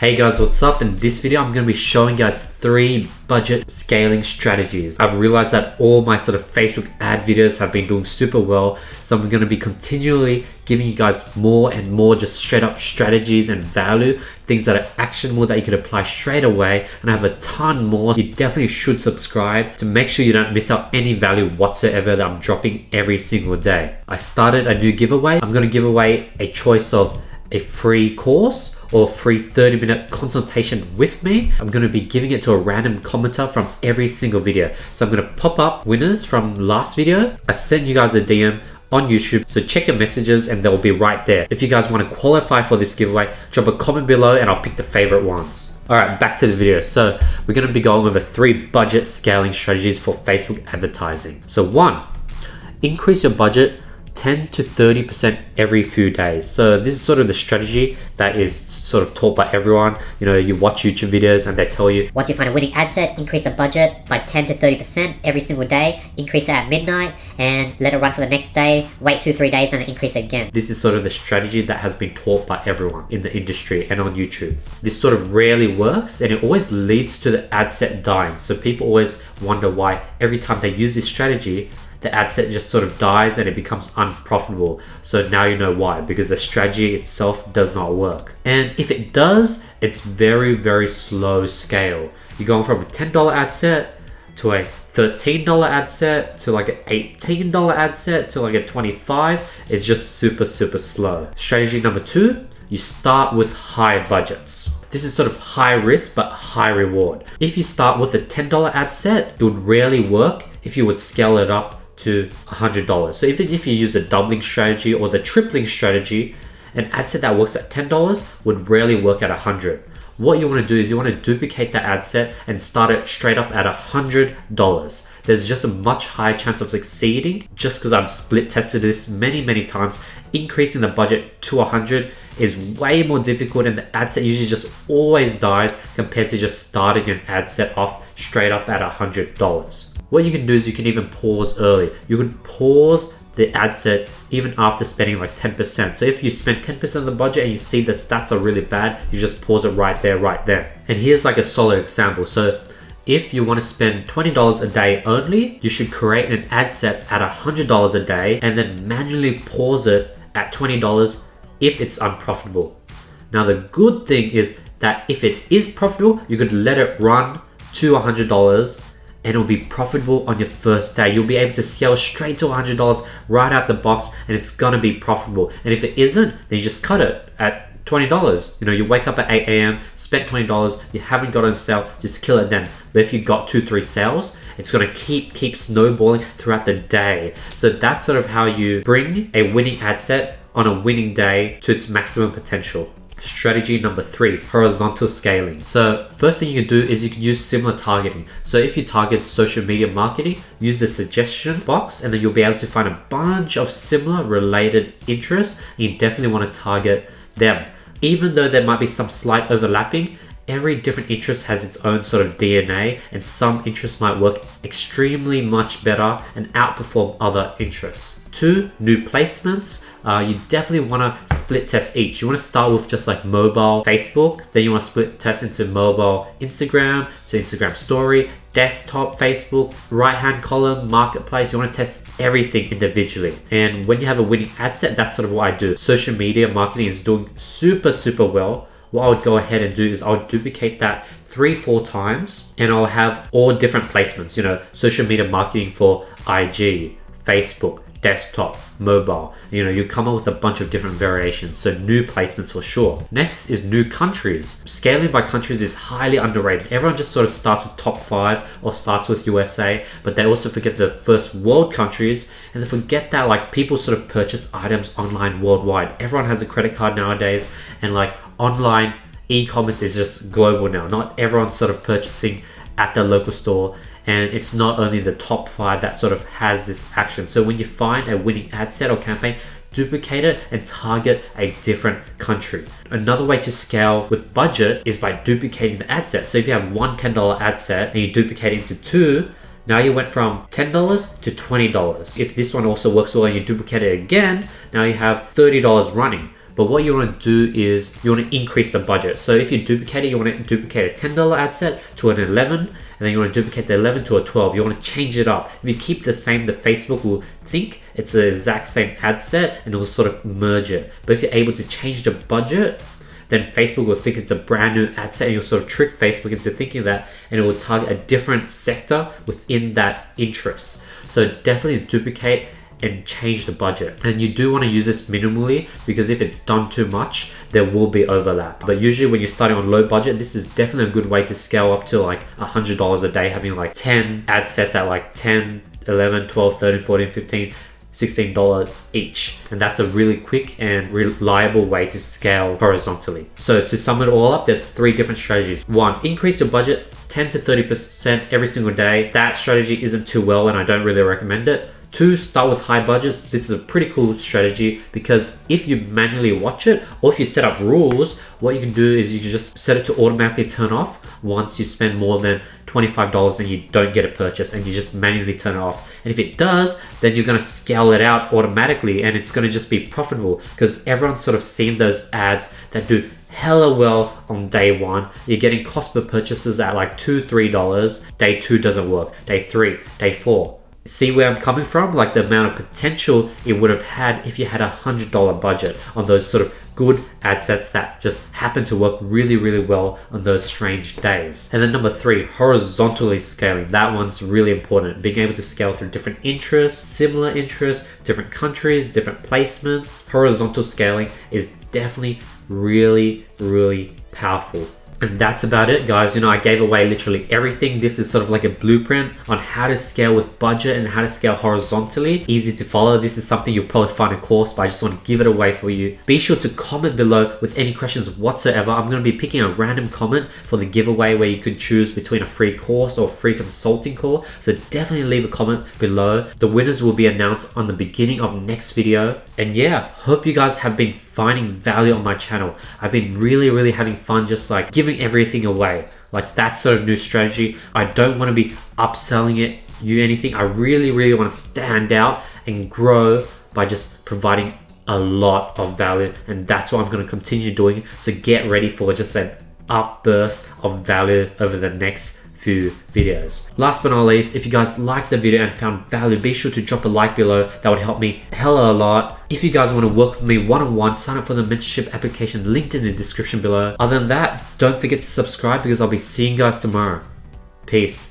Hey guys, what's up? In this video, I'm going to be showing you guys 3 budget scaling strategies. I've realized that all my sort of Facebook ad videos have been doing super well. So I'm going to be continually giving you guys more and more just straight up strategies and value, things that are actionable that you can apply straight away. And I have a ton more. You definitely should subscribe to make sure you don't miss out any value whatsoever that I'm dropping every single day. I started a new giveaway. I'm going to give away a choice of a free course or free 30-minute consultation with me. I'm going to be giving it to a random commenter from every single video. So I'm going to pop up winners from last video. I sent you guys a DM on YouTube, so check your messages and they'll be right there. If you guys want to qualify for this giveaway, drop a comment below and I'll pick the favorite ones. Alright, back to the video. So we're going to be going over 3 budget scaling strategies for Facebook advertising. So 1, increase your budget 10 to 30% every few days. So this is sort of the strategy that is sort of taught by everyone. You know, you watch YouTube videos and they tell you, once you find a winning ad set, increase the budget by 10 to 30% every single day, increase it at midnight and let it run for the next day, wait 2-3 days and increase it again. This is sort of the strategy that has been taught by everyone in the industry and on YouTube. This sort of rarely works and it always leads to the ad set dying. So people always wonder why every time they use this strategy, the ad set just sort of dies and it becomes unprofitable. So now you know why, because the strategy itself does not work. And if it does, it's very, very slow scale. You're going from a $10 ad set to a $13 ad set to like an $18 ad set to like a $25. It's just super, super slow. Strategy number 2, you start with high budgets. This is sort of high risk but high reward. If you start with a $10 ad set, it would rarely work if you would scale it up to $100. So even if you use a doubling strategy or the tripling strategy, an ad set that works at $10 would rarely work at $100. What you want to do is you want to duplicate that ad set and start it straight up at $100. There's just a much higher chance of succeeding just because I've split tested this many times. Increasing the budget to 100 is way more difficult and the ad set usually just always dies compared to just starting an ad set off straight up at $100. What you can do is you can even pause early. You could pause the ad set even after spending like 10%. So if you spend 10% of the budget and you see the stats are really bad, you just pause it right there. And here's like a solid example. So if you want to spend $20 a day only, you should create an ad set at $100 a day and then manually pause it at $20 if it's unprofitable. Now the good thing is that if it is profitable, you could let it run to $100 and it'll be profitable on your first day. You'll be able to scale straight to $100 right out the box and it's gonna be profitable. And if it isn't, then you just cut it at $20. You know, you wake up at 8 a.m., spend $20, you haven't got on sale, just kill it then. But if you got 2-3 sales, it's gonna keep snowballing throughout the day. So that's sort of how you bring a winning ad set on a winning day to its maximum potential. Strategy number 3, horizontal scaling. So first thing you can do is you can use similar targeting. So if you target social media marketing, use the suggestion box and then you'll be able to find a bunch of similar related interests. You definitely want to target them. Even though there might be some slight overlapping, every different interest has its own sort of DNA and some interests might work extremely much better and outperform other interests. 2, new placements. You definitely want to split test each. You want to start with just like mobile Facebook, then you want to split test into mobile Instagram, to Instagram story, desktop Facebook, right hand column, marketplace. You want to test everything individually. And when you have a winning ad set, that's sort of what I do. Social media marketing is doing super well. What I would go ahead and do is I would duplicate that 3-4 times and I'll have all different placements, you know, social media marketing for IG, Facebook, desktop, mobile. You know, you come up with a bunch of different variations. So new placements for sure. Next is new countries. Scaling by countries is highly underrated. Everyone just sort of starts with top 5 or starts with USA, but they also forget the first world countries and they forget that like people sort of purchase items online worldwide. Everyone has a credit card nowadays and like online e-commerce is just global now. Not everyone's sort of purchasing at the local store. And it's not only the top 5 that sort of has this action. So when you find a winning ad set or campaign, duplicate it and target a different country. Another way to scale with budget is by duplicating the ad set. So if you have one $10 ad set and you duplicate it into 2, now you went from $10 to $20. If this one also works well and you duplicate it again, now you have $30 running. But what you want to do is you want to increase the budget. So if you duplicate it, you want to duplicate a $10 ad set to an 11, and then you want to duplicate the 11 to a 12. You want to change it up. If you keep the same, the Facebook will think it's the exact same ad set and it will sort of merge it. But if you're able to change the budget, then Facebook will think it's a brand new ad set, and you'll sort of trick Facebook into thinking that, and it will target a different sector within that interest. So definitely duplicate and change the budget. And you do want to use this minimally, because if it's done too much, there will be overlap. But usually when you're starting on low budget, this is definitely a good way to scale up to like $100 a day, having like 10 ad sets at like 10, 11, 12, 13, 14, 15, $16 each. And that's a really quick and reliable way to scale horizontally. So to sum it all up, there's 3 different strategies. 1, increase your budget 10 to 30% every single day. That strategy isn't too well and I don't really recommend it. 2, start with high budgets. This is a pretty cool strategy, because if you manually watch it, or if you set up rules, what you can do is you can just set it to automatically turn off once you spend more than $25 and you don't get a purchase, and you just manually turn it off. And if it does, then you're going to scale it out automatically, and it's going to just be profitable, because everyone's sort of seen those ads that do hella well on day 1. You're getting cost per purchases at like $2, $3. Day 2 doesn't work. Day 3, day 4. See where I'm coming from? Like the amount of potential it would have had if you had $100 budget on those sort of good ad sets that just happen to work really, really well on those strange days. And then number 3, horizontally scaling. That one's really important. Being able to scale through different interests, similar interests, different countries, different placements. Horizontal scaling is definitely really, really powerful. And that's about it, guys. I gave away literally everything. This is sort of like a blueprint on how to scale with budget and how to scale horizontally. Easy to follow. This is something you'll probably find in a course, but I just want to give it away for you. Be sure to comment below with any questions whatsoever. I'm going to be picking a random comment for the giveaway where you could choose between a free course or a free consulting call. So definitely leave a comment below. The winners will be announced on the beginning of next video. And yeah, hope you guys have been finding value on my channel. I've been really, really having fun just like giving everything away. Like that sort of new strategy. I don't want to be upselling you anything. I really, really want to stand out and grow by just providing a lot of value. And that's what I'm going to continue doing. So get ready for just an upburst of value over the next few videos. Last but not least, if you guys liked the video and found value, be sure to drop a like below. That would help me hella a lot. If you guys want to work with me one-on-one, sign up for the mentorship application linked in the description below. Other than that, don't forget to subscribe, because I'll be seeing you guys tomorrow. Peace.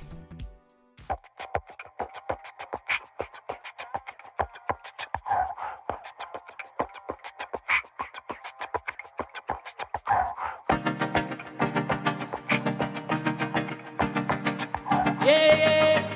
Yeah, yeah.